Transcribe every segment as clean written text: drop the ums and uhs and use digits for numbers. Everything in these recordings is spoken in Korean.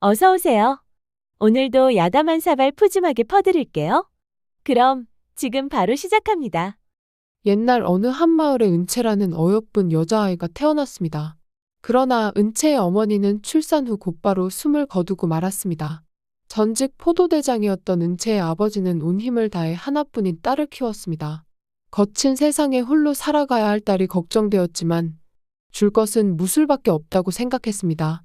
어서 오세요. 오늘도 야담 한 사발 푸짐하게 퍼드릴게요. 그럼 지금 바로 시작합니다. 옛날 어느 한마을에 은채라는 어여쁜 여자아이가 태어났습니다. 그러나 은채의 어머니는 출산 후 곧바로 숨을 거두고 말았습니다. 전직 포도대장이었던 은채의 아버지는 온 힘을 다해 하나뿐인 딸을 키웠습니다. 거친 세상에 홀로 살아가야 할 딸이 걱정되었지만 줄 것은 무술밖에 없다고 생각했습니다.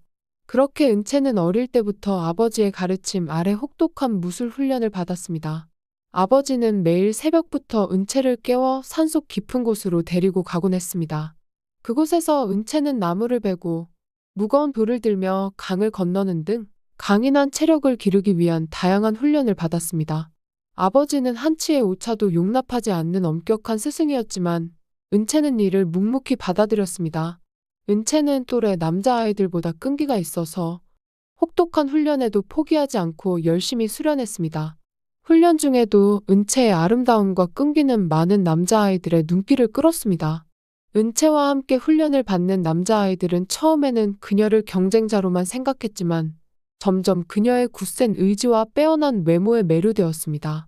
그렇게 은채는 어릴 때부터 아버지의 가르침 아래 혹독한 무술 훈련을 받았습니다. 아버지는 매일 새벽부터 은채를 깨워 산속 깊은 곳으로 데리고 가곤 했습니다. 그곳에서 은채는 나무를 베고 무거운 돌을 들며 강을 건너는 등 강인한 체력을 기르기 위한 다양한 훈련을 받았습니다. 아버지는 한치의 오차도 용납하지 않는 엄격한 스승이었지만 은채는 이를 묵묵히 받아들였습니다. 은채는 또래 남자아이들보다 끈기가 있어서 혹독한 훈련에도 포기하지 않고 열심히 수련했습니다. 훈련 중에도 은채의 아름다움과 끈기는 많은 남자아이들의 눈길을 끌었습니다. 은채와 함께 훈련을 받는 남자아이들은 처음에는 그녀를 경쟁자로만 생각했지만 점점 그녀의 굳센 의지와 빼어난 외모에 매료되었습니다.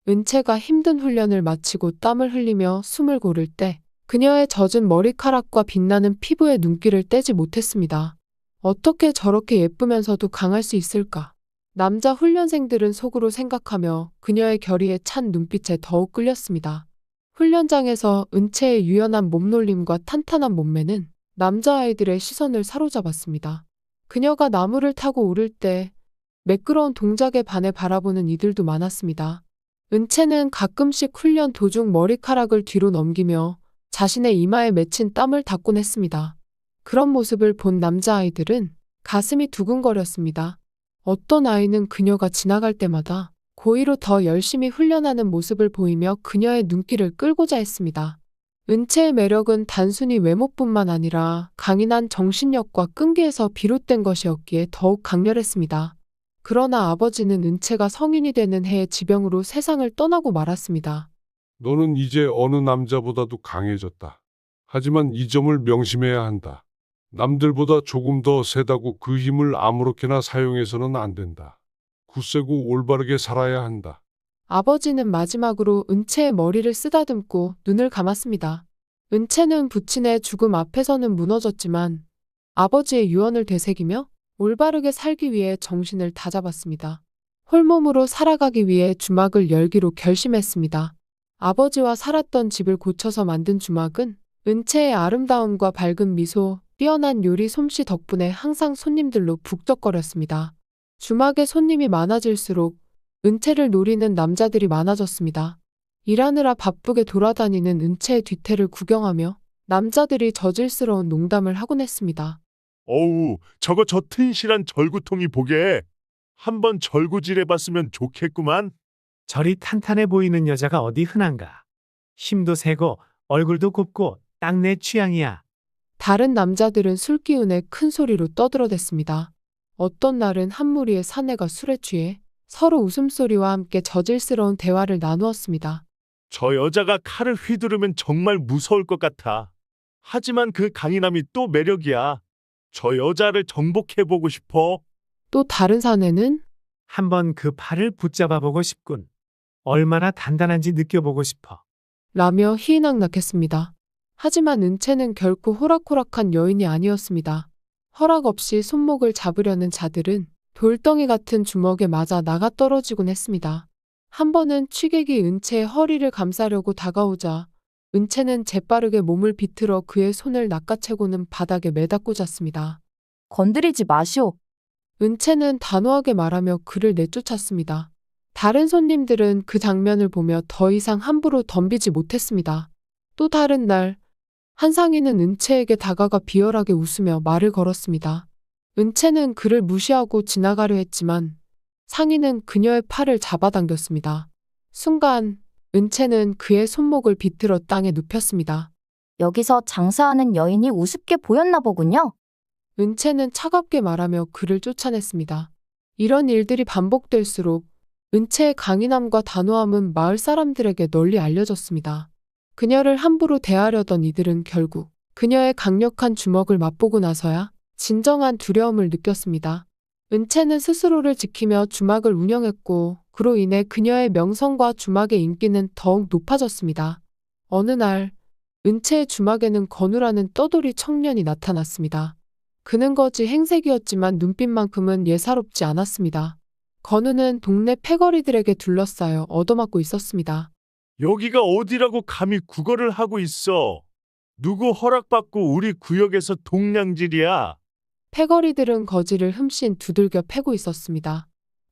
은채가 힘든 훈련을 마치고 땀을 흘리며 숨을 고를 때 그녀의 젖은 머리카락과 빛나는 피부에 눈길을 떼지 못했습니다. 어떻게 저렇게 예쁘면서도 강할 수 있을까? 남자 훈련생들은 속으로 생각하며 그녀의 결의에 찬 눈빛에 더욱 끌렸습니다. 훈련장에서 은채의 유연한 몸놀림과 탄탄한 몸매는 남자아이들의 시선을 사로잡았습니다. 그녀가 나무를 타고 오를 때 매끄러운 동작에 반해 바라보는 이들도 많았습니다. 은채는 가끔씩 훈련 도중 머리카락을 뒤로 넘기며 자신의 이마에 맺힌 땀을 닦곤 했습니다. 그런 모습을 본 남자아이들은 가슴이 두근거렸습니다. 어떤 아이는 그녀가 지나갈 때마다 고의로 더 열심히 훈련하는 모습을 보이며 그녀의 눈길을 끌고자 했습니다. 은채의 매력은 단순히 외모뿐만 아니라 강인한 정신력과 끈기에서 비롯된 것이었기에 더욱 강렬했습니다. 그러나 아버지는 은채가 성인이 되는 해에 지병으로 세상을 떠나고 말았습니다. 너는 이제 어느 남자보다도 강해졌다. 하지만 이 점을 명심해야 한다. 남들보다 조금 더 세다고 그 힘을 아무렇게나 사용해서는 안 된다. 굳세고 올바르게 살아야 한다. 아버지는 마지막으로 은채의 머리를 쓰다듬고 눈을 감았습니다. 은채는 부친의 죽음 앞에서는 무너졌지만 아버지의 유언을 되새기며 올바르게 살기 위해 정신을 다잡았습니다. 홀몸으로 살아가기 위해 주막을 열기로 결심했습니다. 아버지와 살았던 집을 고쳐서 만든 주막은 은채의 아름다움과 밝은 미소, 뛰어난 요리 솜씨 덕분에 항상 손님들로 북적거렸습니다. 주막에 손님이 많아질수록 은채를 노리는 남자들이 많아졌습니다. 일하느라 바쁘게 돌아다니는 은채의 뒤태를 구경하며 남자들이 저질스러운 농담을 하곤 했습니다. 어우, 저거 저 튼실한 절구통이 보게. 한번 절구질해봤으면 좋겠구만. 저리 탄탄해 보이는 여자가 어디 흔한가. 힘도 세고 얼굴도 곱고 딱 내 취향이야. 다른 남자들은 술 기운에 큰 소리로 떠들어댔습니다. 어떤 날은 한 무리의 사내가 술에 취해 서로 웃음소리와 함께 저질스러운 대화를 나누었습니다. 저 여자가 칼을 휘두르면 정말 무서울 것 같아. 하지만 그 강인함이 또 매력이야. 저 여자를 정복해보고 싶어. 또 다른 사내는 한번 그 팔을 붙잡아 보고 싶군. 얼마나 단단한지 느껴보고 싶어. 라며 희희낙낙했습니다. 하지만 은채는 결코 호락호락한 여인이 아니었습니다. 허락 없이 손목을 잡으려는 자들은 돌덩이 같은 주먹에 맞아 나가 떨어지곤 했습니다. 한 번은 취객이 은채의 허리를 감싸려고 다가오자 은채는 재빠르게 몸을 비틀어 그의 손을 낚아채고는 바닥에 매다 꽂았습니다. 건드리지 마시오. 은채는 단호하게 말하며 그를 내쫓았습니다. 다른 손님들은 그 장면을 보며 더 이상 함부로 덤비지 못했습니다. 또 다른 날, 한 상인은 은채에게 다가가 비열하게 웃으며 말을 걸었습니다. 은채는 그를 무시하고 지나가려 했지만 상인은 그녀의 팔을 잡아당겼습니다. 순간 은채는 그의 손목을 비틀어 땅에 눕혔습니다. 여기서 장사하는 여인이 우습게 보였나 보군요. 은채는 차갑게 말하며 그를 쫓아냈습니다. 이런 일들이 반복될수록 은채의 강인함과 단호함은 마을 사람들에게 널리 알려졌습니다. 그녀를 함부로 대하려던 이들은 결국 그녀의 강력한 주먹을 맛보고 나서야 진정한 두려움을 느꼈습니다. 은채는 스스로를 지키며 주막을 운영했고 그로 인해 그녀의 명성과 주막의 인기는 더욱 높아졌습니다. 어느 날 은채의 주막에는 건우라는 떠돌이 청년이 나타났습니다. 그는 거지 행색이었지만 눈빛만큼은 예사롭지 않았습니다. 건우는 동네 패거리들에게 둘러싸여 얻어맞고 있었습니다. 여기가 어디라고 감히 구걸을 하고 있어? 누구 허락받고 우리 구역에서 동냥질이야? 패거리들은 거지를 흠씬 두들겨 패고 있었습니다.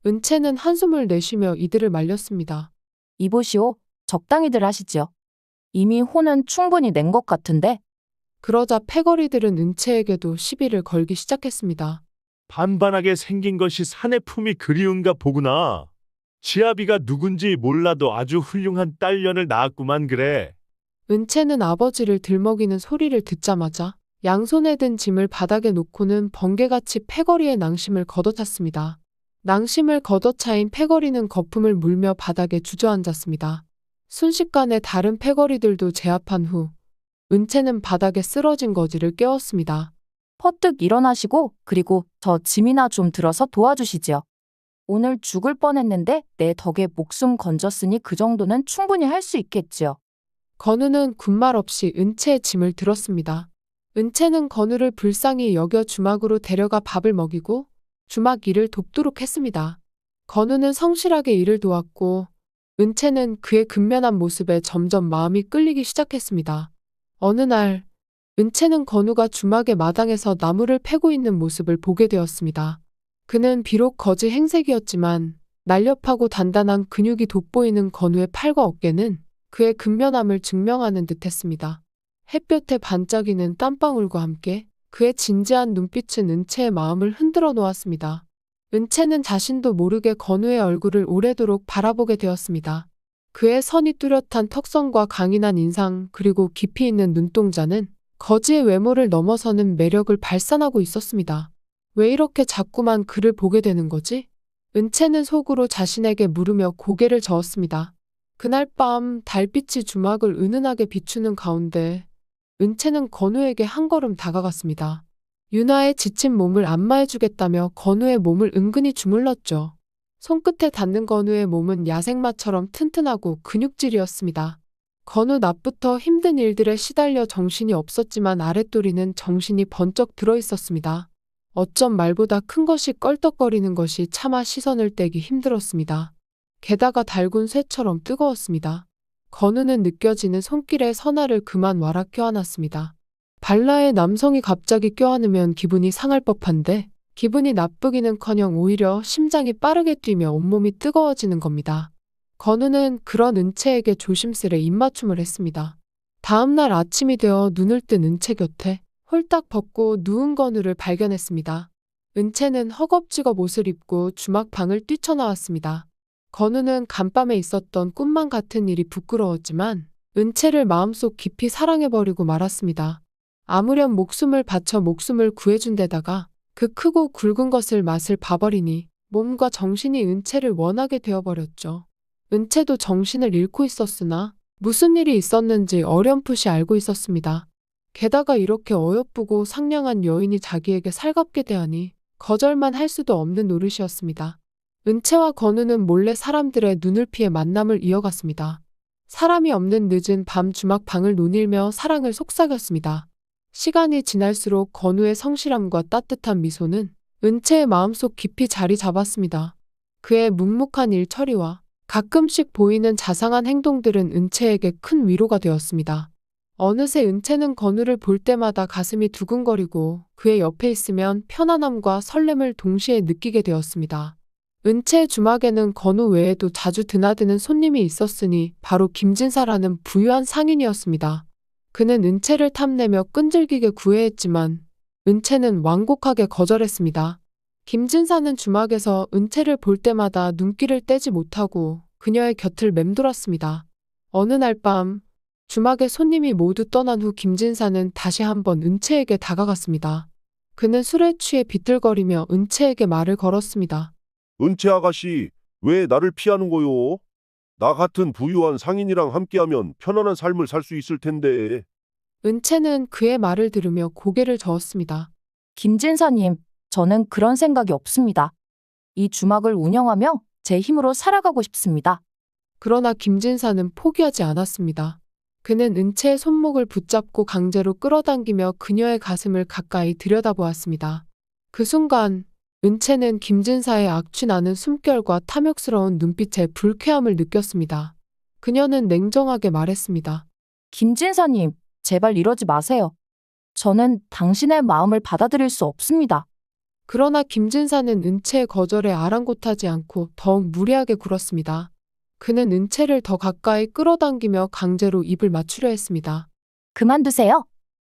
은채는 한숨을 내쉬며 이들을 말렸습니다. 이보시오. 적당히들 하시죠. 이미 혼은 충분히 낸 것 같은데. 그러자 패거리들은 은채에게도 시비를 걸기 시작했습니다. 반반하게 생긴 것이 사내품이 그리운가 보구나. 지아비가 누군지 몰라도 아주 훌륭한 딸년을 낳았구만 그래. 은채는 아버지를 들먹이는 소리를 듣자마자 양손에 든 짐을 바닥에 놓고는 번개같이 패거리의 낭심을 걷어찼습니다. 낭심을 걷어차인 패거리는 거품을 물며 바닥에 주저앉았습니다. 순식간에 다른 패거리들도 제압한 후 은채는 바닥에 쓰러진 거지를 깨웠습니다. 퍼뜩 일어나시고 그리고 저 짐이나 좀 들어서 도와주시지요. 오늘 죽을 뻔했는데 내 덕에 목숨 건졌으니 그 정도는 충분히 할 수 있겠지요. 건우는 군말 없이 은채의 짐을 들었습니다. 은채는 건우를 불쌍히 여겨 주막으로 데려가 밥을 먹이고 주막 일을 돕도록 했습니다. 건우는 성실하게 일을 도왔고 은채는 그의 근면한 모습에 점점 마음이 끌리기 시작했습니다. 어느 날 은채는 건우가 주막의 마당에서 나무를 패고 있는 모습을 보게 되었습니다. 그는 비록 거지 행색이었지만 날렵하고 단단한 근육이 돋보이는 건우의 팔과 어깨는 그의 근면함을 증명하는 듯했습니다. 햇볕에 반짝이는 땀방울과 함께 그의 진지한 눈빛은 은채의 마음을 흔들어 놓았습니다. 은채는 자신도 모르게 건우의 얼굴을 오래도록 바라보게 되었습니다. 그의 선이 뚜렷한 턱선과 강인한 인상 그리고 깊이 있는 눈동자는 거지의 외모를 넘어서는 매력을 발산하고 있었습니다. 왜 이렇게 자꾸만 그를 보게 되는 거지? 은채는 속으로 자신에게 물으며 고개를 저었습니다. 그날 밤 달빛이 주막을 은은하게 비추는 가운데 은채는 건우에게 한 걸음 다가갔습니다. 유나의 지친 몸을 안마해주겠다며 건우의 몸을 은근히 주물렀죠. 손끝에 닿는 건우의 몸은 야생마처럼 튼튼하고 근육질이었습니다. 건우 낮부터 힘든 일들에 시달려 정신이 없었지만 아랫도리는 정신이 번쩍 들어있었습니다. 어쩜 말보다 큰 것이 껄떡거리는 것이 차마 시선을 떼기 힘들었습니다. 게다가 달군 쇠처럼 뜨거웠습니다. 건우는 느껴지는 손길에 선아를 그만 와라 껴안았습니다. 발라의 남성이 갑자기 껴안으면 기분이 상할 법한데 기분이 나쁘기는커녕 오히려 심장이 빠르게 뛰며 온몸이 뜨거워지는 겁니다. 건우는 그런 은채에게 조심스레 입맞춤을 했습니다. 다음 날 아침이 되어 눈을 뜬 은채 곁에 홀딱 벗고 누운 건우를 발견했습니다. 은채는 허겁지겁 옷을 입고 주막 방을 뛰쳐나왔습니다. 건우는 간밤에 있었던 꿈만 같은 일이 부끄러웠지만 은채를 마음속 깊이 사랑해버리고 말았습니다. 아무렴 목숨을 바쳐 목숨을 구해준 데다가 그 크고 굵은 것을 맛을 봐버리니 몸과 정신이 은채를 원하게 되어버렸죠. 은채도 정신을 잃고 있었으나 무슨 일이 있었는지 어렴풋이 알고 있었습니다. 게다가 이렇게 어여쁘고 상냥한 여인이 자기에게 살갑게 대하니 거절만 할 수도 없는 노릇이었습니다. 은채와 건우는 몰래 사람들의 눈을 피해 만남을 이어갔습니다. 사람이 없는 늦은 밤 주막 방을 논일며 사랑을 속삭였습니다. 시간이 지날수록 건우의 성실함과 따뜻한 미소는 은채의 마음속 깊이 자리 잡았습니다. 그의 묵묵한 일처리와 가끔씩 보이는 자상한 행동들은 은채에게 큰 위로가 되었습니다. 어느새 은채는 건우를 볼 때마다 가슴이 두근거리고 그의 옆에 있으면 편안함과 설렘을 동시에 느끼게 되었습니다. 은채의 주막에는 건우 외에도 자주 드나드는 손님이 있었으니 바로 김진사라는 부유한 상인이었습니다. 그는 은채를 탐내며 끈질기게 구애했지만 은채는 완곡하게 거절했습니다. 김진사는 주막에서 은채를 볼 때마다 눈길을 떼지 못하고 그녀의 곁을 맴돌았습니다. 어느 날 밤 주막의 손님이 모두 떠난 후 김진사는 다시 한번 은채에게 다가갔습니다. 그는 술에 취해 비틀거리며 은채에게 말을 걸었습니다. 은채 아가씨, 왜 나를 피하는 거요? 나 같은 부유한 상인이랑 함께하면 편안한 삶을 살 수 있을 텐데. 은채는 그의 말을 들으며 고개를 저었습니다. 김진사님, 저는 그런 생각이 없습니다. 이 주막을 운영하며 제 힘으로 살아가고 싶습니다. 그러나 김진사는 포기하지 않았습니다. 그는 은채의 손목을 붙잡고 강제로 끌어당기며 그녀의 가슴을 가까이 들여다보았습니다. 그 순간 은채는 김진사의 악취나는 숨결과 탐욕스러운 눈빛에 불쾌함을 느꼈습니다. 그녀는 냉정하게 말했습니다. 김진사님, 제발 이러지 마세요. 저는 당신의 마음을 받아들일 수 없습니다. 그러나 김진사는 은채의 거절에 아랑곳하지 않고 더욱 무리하게 굴었습니다. 그는 은채를 더 가까이 끌어당기며 강제로 입을 맞추려 했습니다. 그만두세요.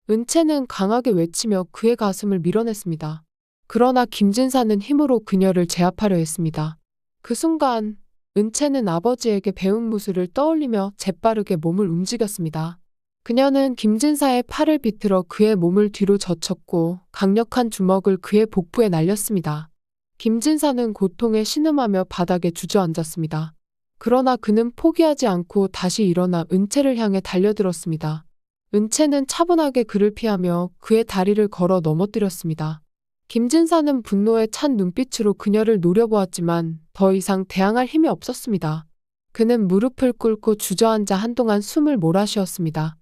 은채는 강하게 외치며 그의 가슴을 밀어냈습니다. 그러나 김진사는 힘으로 그녀를 제압하려 했습니다. 그 순간 은채는 아버지에게 배운 무술을 떠올리며 재빠르게 몸을 움직였습니다. 그녀는 김진사의 팔을 비틀어 그의 몸을 뒤로 젖혔고 강력한 주먹을 그의 복부에 날렸습니다. 김진사는 고통에 신음하며 바닥에 주저앉았습니다. 그러나 그는 포기하지 않고 다시 일어나 은채를 향해 달려들었습니다. 은채는 차분하게 그를 피하며 그의 다리를 걸어 넘어뜨렸습니다. 김진사는 분노에 찬 눈빛으로 그녀를 노려보았지만 더 이상 대항할 힘이 없었습니다. 그는 무릎을 꿇고 주저앉아 한동안 숨을 몰아쉬었습니다.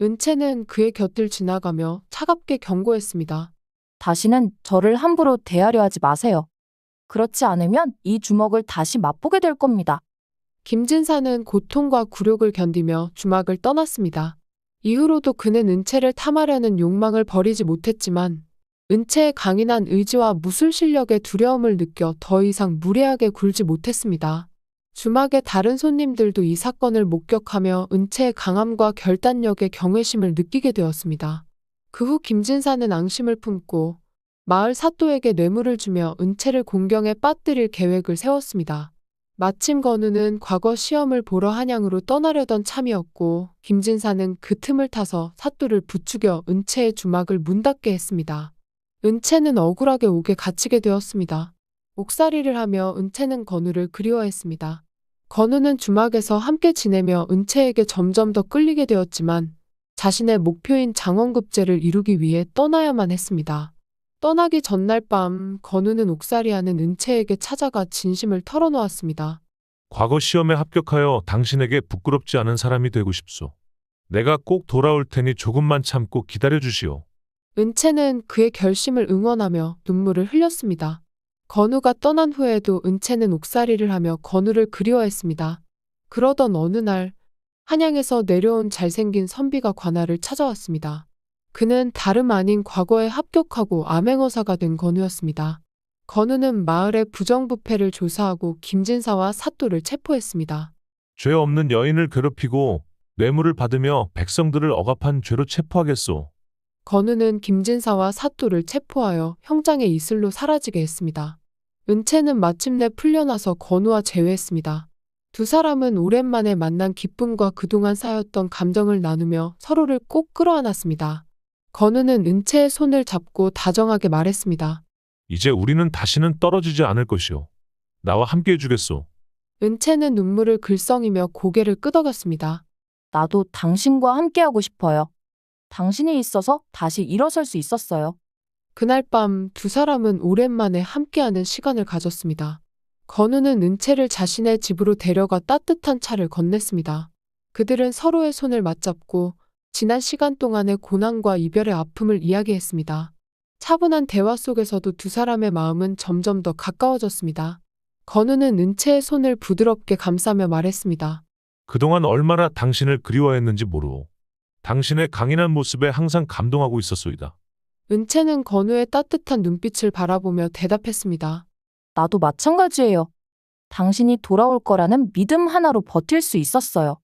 은채는 그의 곁을 지나가며 차갑게 경고했습니다. 다시는 저를 함부로 대하려 하지 마세요. 그렇지 않으면 이 주먹을 다시 맛보게 될 겁니다. 김진사는 고통과 굴욕을 견디며 주막을 떠났습니다. 이후로도 그는 은채를 탐하려는 욕망을 버리지 못했지만 은채의 강인한 의지와 무술 실력의 두려움을 느껴 더 이상 무례하게 굴지 못했습니다. 주막의 다른 손님들도 이 사건을 목격하며 은채의 강함과 결단력에 경외심을 느끼게 되었습니다. 그 후 김진사는 앙심을 품고 마을 사또에게 뇌물을 주며 은채를 공경에 빠뜨릴 계획을 세웠습니다. 마침 건우는 과거 시험을 보러 한양으로 떠나려던 참이었고 김진사는 그 틈을 타서 사또를 부추겨 은채의 주막을 문 닫게 했습니다. 은채는 억울하게 옥에 갇히게 되었습니다. 옥살이를 하며 은채는 건우를 그리워했습니다. 건우는 주막에서 함께 지내며 은채에게 점점 더 끌리게 되었지만 자신의 목표인 장원급제를 이루기 위해 떠나야만 했습니다. 떠나기 전날 밤 건우는 옥살이하는 은채에게 찾아가 진심을 털어놓았습니다. 과거 시험에 합격하여 당신에게 부끄럽지 않은 사람이 되고 싶소. 내가 꼭 돌아올 테니 조금만 참고 기다려 주시오. 은채는 그의 결심을 응원하며 눈물을 흘렸습니다. 건우가 떠난 후에도 은채는 옥살이를 하며 건우를 그리워했습니다. 그러던 어느 날 한양에서 내려온 잘생긴 선비가 관아를 찾아왔습니다. 그는 다름 아닌 과거에 합격하고 암행어사가 된 건우였습니다. 건우는 마을의 부정부패를 조사하고 김진사와 사또를 체포했습니다. 죄 없는 여인을 괴롭히고 뇌물을 받으며 백성들을 억압한 죄로 체포하겠소. 건우는 김진사와 사또를 체포하여 형장의 이슬로 사라지게 했습니다. 은채는 마침내 풀려나서 건우와 재회했습니다. 두 사람은 오랜만에 만난 기쁨과 그동안 쌓였던 감정을 나누며 서로를 꼭 끌어안았습니다. 건우는 은채의 손을 잡고 다정하게 말했습니다. 이제 우리는 다시는 떨어지지 않을 것이오. 나와 함께 해주겠소. 은채는 눈물을 글썽이며 고개를 끄덕였습니다. 나도 당신과 함께하고 싶어요. 당신이 있어서 다시 일어설 수 있었어요. 그날 밤 두 사람은 오랜만에 함께하는 시간을 가졌습니다. 건우는 은채를 자신의 집으로 데려가 따뜻한 차를 건넸습니다. 그들은 서로의 손을 맞잡고 지난 시간 동안의 고난과 이별의 아픔을 이야기했습니다. 차분한 대화 속에서도 두 사람의 마음은 점점 더 가까워졌습니다. 건우는 은채의 손을 부드럽게 감싸며 말했습니다. 그동안 얼마나 당신을 그리워했는지 모르오. 당신의 강인한 모습에 항상 감동하고 있었소이다. 은채는 건우의 따뜻한 눈빛을 바라보며 대답했습니다. 나도 마찬가지예요. 당신이 돌아올 거라는 믿음 하나로 버틸 수 있었어요.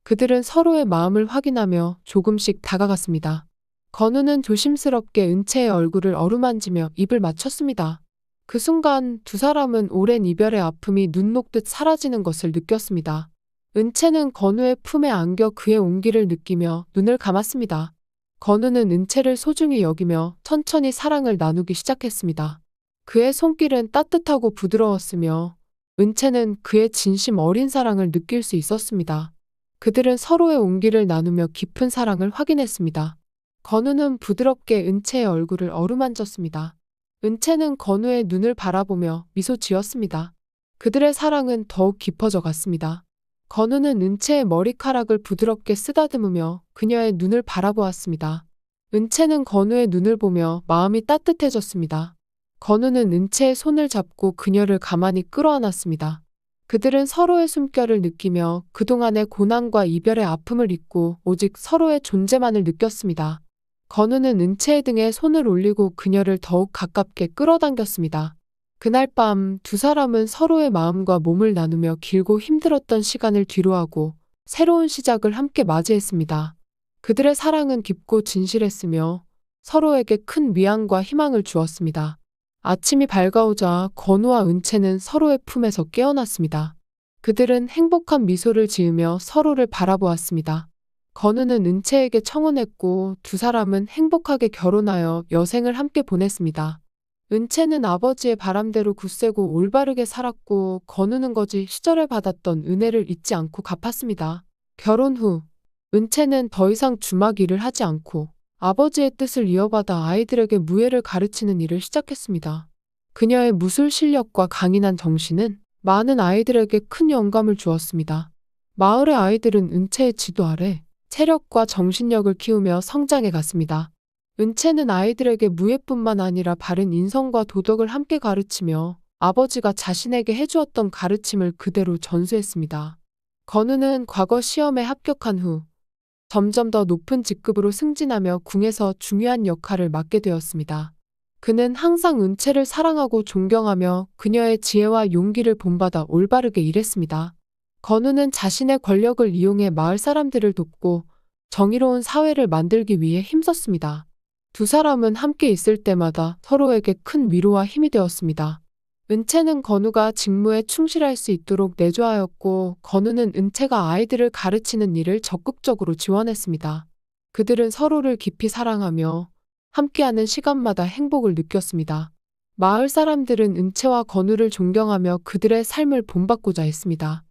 그들은 서로의 마음을 확인하며 조금씩 다가갔습니다. 건우는 조심스럽게 은채의 얼굴을 어루만지며 입을 맞췄습니다. 그 순간 두 사람은 오랜 이별의 아픔이 눈 녹듯 사라지는 것을 느꼈습니다. 은채는 건우의 품에 안겨 그의 온기를 느끼며 눈을 감았습니다. 건우는 은채를 소중히 여기며 천천히 사랑을 나누기 시작했습니다. 그의 손길은 따뜻하고 부드러웠으며 은채는 그의 진심 어린 사랑을 느낄 수 있었습니다. 그들은 서로의 온기를 나누며 깊은 사랑을 확인했습니다. 건우는 부드럽게 은채의 얼굴을 어루만졌습니다. 은채는 건우의 눈을 바라보며 미소 지었습니다. 그들의 사랑은 더욱 깊어져 갔습니다. 건우는 은채의 머리카락을 부드럽게 쓰다듬으며 그녀의 눈을 바라보았습니다. 은채는 건우의 눈을 보며 마음이 따뜻해졌습니다. 건우는 은채의 손을 잡고 그녀를 가만히 끌어안았습니다. 그들은 서로의 숨결을 느끼며 그동안의 고난과 이별의 아픔을 잊고 오직 서로의 존재만을 느꼈습니다. 건우는 은채의 등에 손을 올리고 그녀를 더욱 가깝게 끌어당겼습니다. 그날 밤 두 사람은 서로의 마음과 몸을 나누며 길고 힘들었던 시간을 뒤로하고 새로운 시작을 함께 맞이했습니다. 그들의 사랑은 깊고 진실했으며 서로에게 큰 위안과 희망을 주었습니다. 아침이 밝아오자 건우와 은채는 서로의 품에서 깨어났습니다. 그들은 행복한 미소를 지으며 서로를 바라보았습니다. 건우는 은채에게 청혼했고 두 사람은 행복하게 결혼하여 여생을 함께 보냈습니다. 은채는 아버지의 바람대로 굳세고 올바르게 살았고 건우는 거지 시절에 받았던 은혜를 잊지 않고 갚았습니다. 결혼 후 은채는 더 이상 주막 일을 하지 않고 아버지의 뜻을 이어받아 아이들에게 무예를 가르치는 일을 시작했습니다. 그녀의 무술 실력과 강인한 정신은 많은 아이들에게 큰 영감을 주었습니다. 마을의 아이들은 은채의 지도 아래 체력과 정신력을 키우며 성장해 갔습니다. 은채는 아이들에게 무예뿐만 아니라 바른 인성과 도덕을 함께 가르치며 아버지가 자신에게 해주었던 가르침을 그대로 전수했습니다. 건우는 과거 시험에 합격한 후 점점 더 높은 직급으로 승진하며 궁에서 중요한 역할을 맡게 되었습니다. 그는 항상 은채를 사랑하고 존경하며 그녀의 지혜와 용기를 본받아 올바르게 일했습니다. 건우는 자신의 권력을 이용해 마을 사람들을 돕고 정의로운 사회를 만들기 위해 힘썼습니다. 두 사람은 함께 있을 때마다 서로에게 큰 위로와 힘이 되었습니다. 은채는 건우가 직무에 충실할 수 있도록 내조하였고 건우는 은채가 아이들을 가르치는 일을 적극적으로 지원했습니다. 그들은 서로를 깊이 사랑하며 함께하는 시간마다 행복을 느꼈습니다. 마을 사람들은 은채와 건우를 존경하며 그들의 삶을 본받고자 했습니다.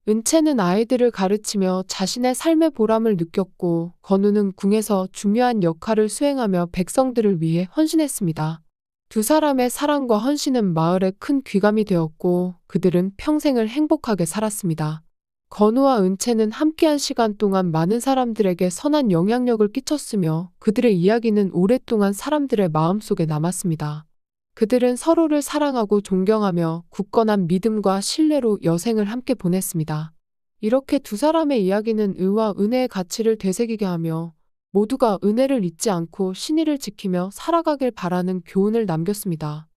은채는 아이들을 가르치며 자신의 삶의 보람을 느꼈고 건우는 궁에서 중요한 역할을 수행하며 백성들을 위해 헌신했습니다. 두 사람의 사랑과 헌신은 마을에 큰 귀감이 되었고 그들은 평생을 행복하게 살았습니다. 건우와 은채는 함께한 시간 동안 많은 사람들에게 선한 영향력을 끼쳤으며 그들의 이야기는 오랫동안 사람들의 마음속에 남았습니다. 그들은 서로를 사랑하고 존경하며 굳건한 믿음과 신뢰로 여생을 함께 보냈습니다. 이렇게 두 사람의 이야기는 의와 은혜의 가치를 되새기게 하며 모두가 은혜를 잊지 않고 신의를 지키며 살아가길 바라는 교훈을 남겼습니다.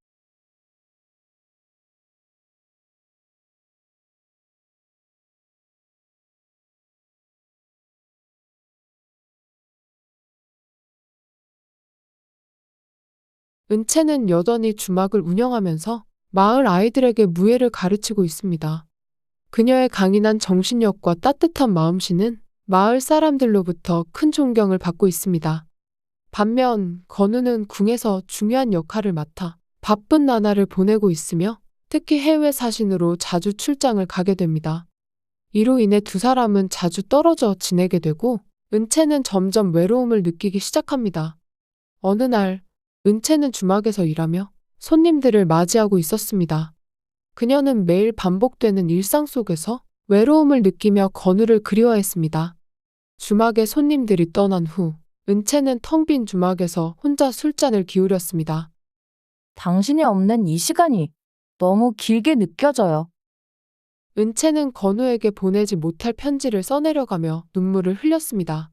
은채는 여전히 주막을 운영하면서 마을 아이들에게 무예를 가르치고 있습니다. 그녀의 강인한 정신력과 따뜻한 마음씨는 마을 사람들로부터 큰 존경을 받고 있습니다. 반면 건우는 궁에서 중요한 역할을 맡아 바쁜 나날을 보내고 있으며 특히 해외 사신으로 자주 출장을 가게 됩니다. 이로 인해 두 사람은 자주 떨어져 지내게 되고 은채는 점점 외로움을 느끼기 시작합니다. 어느 날 은채는 주막에서 일하며 손님들을 맞이하고 있었습니다. 그녀는 매일 반복되는 일상 속에서 외로움을 느끼며 건우를 그리워했습니다. 주막에 손님들이 떠난 후 은채는 텅 빈 주막에서 혼자 술잔을 기울였습니다. 당신이 없는 이 시간이 너무 길게 느껴져요. 은채는 건우에게 보내지 못할 편지를 써내려가며 눈물을 흘렸습니다.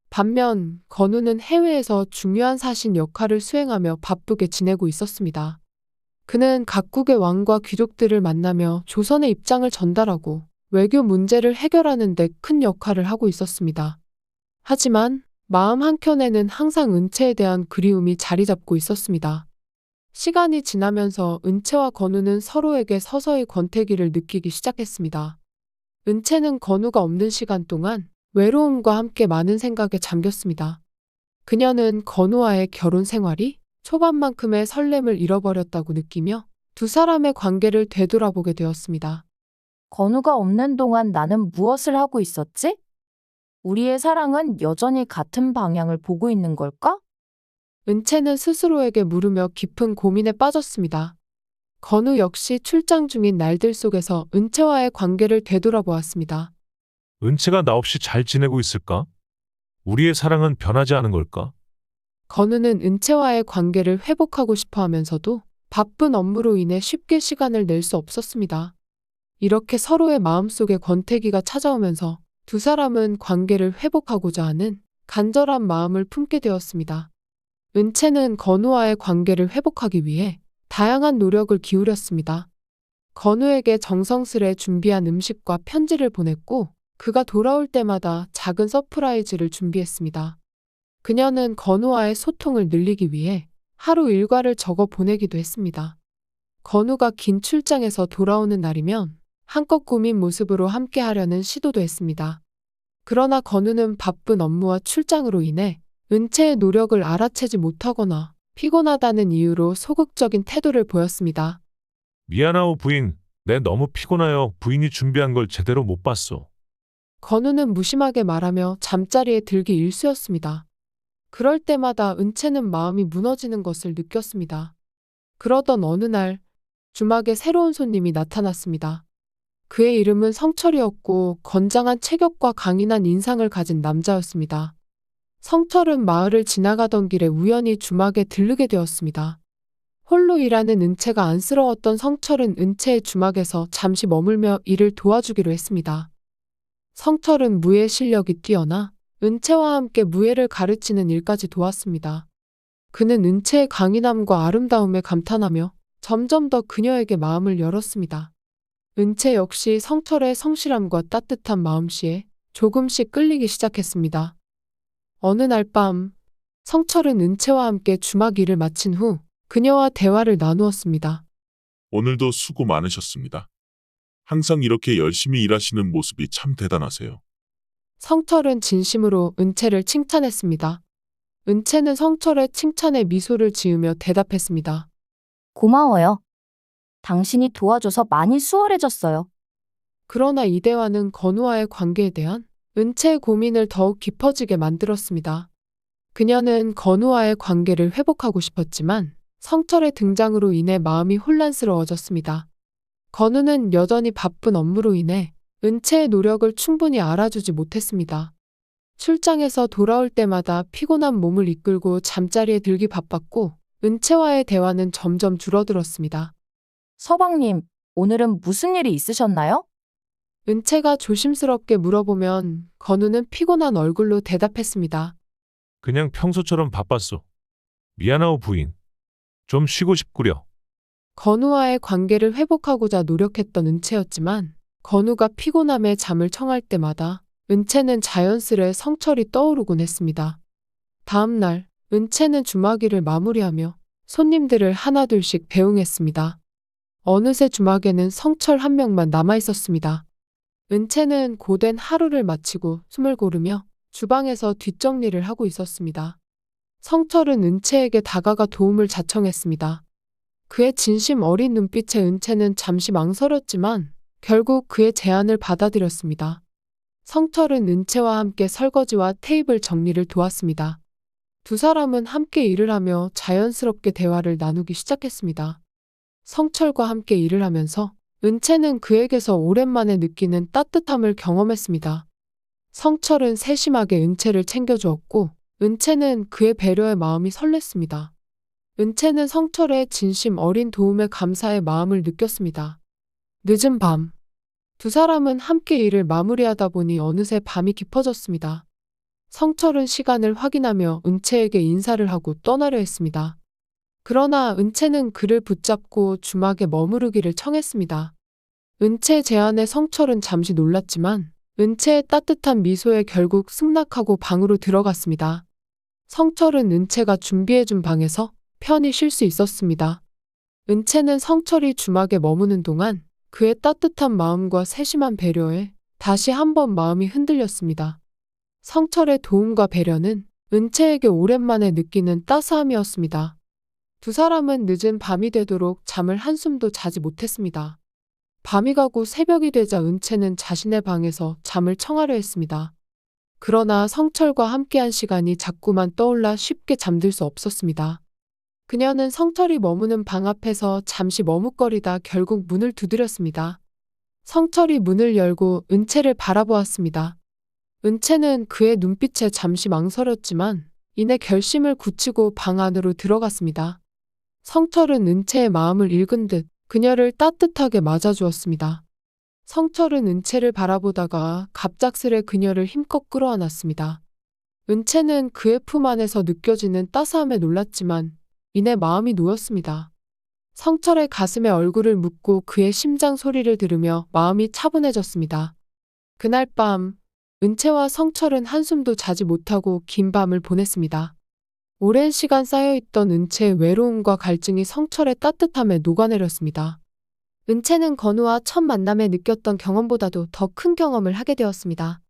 반면 건우는 해외에서 중요한 사신 역할을 수행하며 바쁘게 지내고 있었습니다. 그는 각국의 왕과 귀족들을 만나며 조선의 입장을 전달하고 외교 문제를 해결하는 데 큰 역할을 하고 있었습니다. 하지만 마음 한켠에는 항상 은채에 대한 그리움이 자리 잡고 있었습니다. 시간이 지나면서 은채와 건우는 서로에게 서서히 권태기를 느끼기 시작했습니다. 은채는 건우가 없는 시간 동안 외로움과 함께 많은 생각에 잠겼습니다. 그녀는 건우와의 결혼 생활이 초반만큼의 설렘을 잃어버렸다고 느끼며 두 사람의 관계를 되돌아보게 되었습니다. 건우가 없는 동안 나는 무엇을 하고 있었지? 우리의 사랑은 여전히 같은 방향을 보고 있는 걸까? 은채는 스스로에게 물으며 깊은 고민에 빠졌습니다. 건우 역시 출장 중인 날들 속에서 은채와의 관계를 되돌아보았습니다. 은채가 나 없이 잘 지내고 있을까? 우리의 사랑은 변하지 않은 걸까? 건우는 은채와의 관계를 회복하고 싶어 하면서도 바쁜 업무로 인해 쉽게 시간을 낼 수 없었습니다. 이렇게 서로의 마음속에 권태기가 찾아오면서 두 사람은 관계를 회복하고자 하는 간절한 마음을 품게 되었습니다. 은채는 건우와의 관계를 회복하기 위해 다양한 노력을 기울였습니다. 건우에게 정성스레 준비한 음식과 편지를 보냈고 그가 돌아올 때마다 작은 서프라이즈를 준비했습니다. 그녀는 건우와의 소통을 늘리기 위해 하루 일과를 적어 보내기도 했습니다. 건우가 긴 출장에서 돌아오는 날이면 한껏 꾸민 모습으로 함께 하려는 시도도 했습니다. 그러나 건우는 바쁜 업무와 출장으로 인해 은채의 노력을 알아채지 못하거나 피곤하다는 이유로 소극적인 태도를 보였습니다. 미안하오 부인, 내 너무 피곤하여 부인이 준비한 걸 제대로 못 봤소. 건우는 무심하게 말하며 잠자리에 들기 일쑤였습니다. 그럴 때마다 은채는 마음이 무너지는 것을 느꼈습니다. 그러던 어느 날 주막에 새로운 손님이 나타났습니다. 그의 이름은 성철이었고 건장한 체격과 강인한 인상을 가진 남자였습니다. 성철은 마을을 지나가던 길에 우연히 주막에 들르게 되었습니다. 홀로 일하는 은채가 안쓰러웠던 성철은 은채의 주막에서 잠시 머물며 일을 도와주기로 했습니다. 성철은 무예 실력이 뛰어나 은채와 함께 무예를 가르치는 일까지 도왔습니다. 그는 은채의 강인함과 아름다움에 감탄하며 점점 더 그녀에게 마음을 열었습니다. 은채 역시 성철의 성실함과 따뜻한 마음씨에 조금씩 끌리기 시작했습니다. 어느 날 밤, 성철은 은채와 함께 주막 일을 마친 후 그녀와 대화를 나누었습니다. 오늘도 수고 많으셨습니다. 항상 이렇게 열심히 일하시는 모습이 참 대단하세요. 성철은 진심으로 은채를 칭찬했습니다. 은채는 성철의 칭찬에 미소를 지으며 대답했습니다. 고마워요. 당신이 도와줘서 많이 수월해졌어요. 그러나 이 대화는 건우와의 관계에 대한 은채의 고민을 더욱 깊어지게 만들었습니다. 그녀는 건우와의 관계를 회복하고 싶었지만 성철의 등장으로 인해 마음이 혼란스러워졌습니다. 건우는 여전히 바쁜 업무로 인해 은채의 노력을 충분히 알아주지 못했습니다. 출장에서 돌아올 때마다 피곤한 몸을 이끌고 잠자리에 들기 바빴고 은채와의 대화는 점점 줄어들었습니다. 서방님, 오늘은 무슨 일이 있으셨나요? 은채가 조심스럽게 물어보면 건우는 피곤한 얼굴로 대답했습니다. 그냥 평소처럼 바빴소. 미안하오 부인. 좀 쉬고 싶구려. 건우와의 관계를 회복하고자 노력했던 은채였지만 건우가 피곤함에 잠을 청할 때마다 은채는 자연스레 성철이 떠오르곤 했습니다. 다음 날 은채는 주막일을 마무리하며 손님들을 하나둘씩 배웅했습니다. 어느새 주막에는 성철 한 명만 남아 있었습니다. 은채는 고된 하루를 마치고 숨을 고르며 주방에서 뒷정리를 하고 있었습니다. 성철은 은채에게 다가가 도움을 자청했습니다. 그의 진심 어린 눈빛에 은채는 잠시 망설였지만 결국 그의 제안을 받아들였습니다. 성철은 은채와 함께 설거지와 테이블 정리를 도왔습니다. 두 사람은 함께 일을 하며 자연스럽게 대화를 나누기 시작했습니다. 성철과 함께 일을 하면서 은채는 그에게서 오랜만에 느끼는 따뜻함을 경험했습니다. 성철은 세심하게 은채를 챙겨주었고 은채는 그의 배려의 마음이 설렜습니다. 은채는 성철의 진심 어린 도움에 감사의 마음을 느꼈습니다. 늦은 밤, 두 사람은 함께 일을 마무리하다 보니 어느새 밤이 깊어졌습니다. 성철은 시간을 확인하며 은채에게 인사를 하고 떠나려 했습니다. 그러나 은채는 그를 붙잡고 주막에 머무르기를 청했습니다. 은채의 제안에 성철은 잠시 놀랐지만 은채의 따뜻한 미소에 결국 승낙하고 방으로 들어갔습니다. 성철은 은채가 준비해준 방에서 편히 쉴 수 있었습니다. 은채는 성철이 주막에 머무는 동안 그의 따뜻한 마음과 세심한 배려에 다시 한번 마음이 흔들렸습니다. 성철의 도움과 배려는 은채에게 오랜만에 느끼는 따스함이었습니다. 두 사람은 늦은 밤이 되도록 잠을 한숨도 자지 못했습니다. 밤이 가고 새벽이 되자 은채는 자신의 방에서 잠을 청하려 했습니다. 그러나 성철과 함께한 시간이 자꾸만 떠올라 쉽게 잠들 수 없었습니다. 그녀는 성철이 머무는 방 앞에서 잠시 머뭇거리다 결국 문을 두드렸습니다. 성철이 문을 열고 은채를 바라보았습니다. 은채는 그의 눈빛에 잠시 망설였지만 이내 결심을 굳히고 방 안으로 들어갔습니다. 성철은 은채의 마음을 읽은 듯 그녀를 따뜻하게 맞아주었습니다. 성철은 은채를 바라보다가 갑작스레 그녀를 힘껏 끌어안았습니다. 은채는 그의 품 안에서 느껴지는 따스함에 놀랐지만 이내 마음이 놓였습니다. 성철의 가슴에 얼굴을 묻고 그의 심장 소리를 들으며 마음이 차분해졌습니다. 그날 밤 은채와 성철은 한숨도 자지 못하고 긴 밤을 보냈습니다. 오랜 시간 쌓여있던 은채의 외로움과 갈증이 성철의 따뜻함에 녹아내렸습니다. 은채는 건우와 첫 만남에 느꼈던 경험보다도 더 큰 경험을 하게 되었습니다.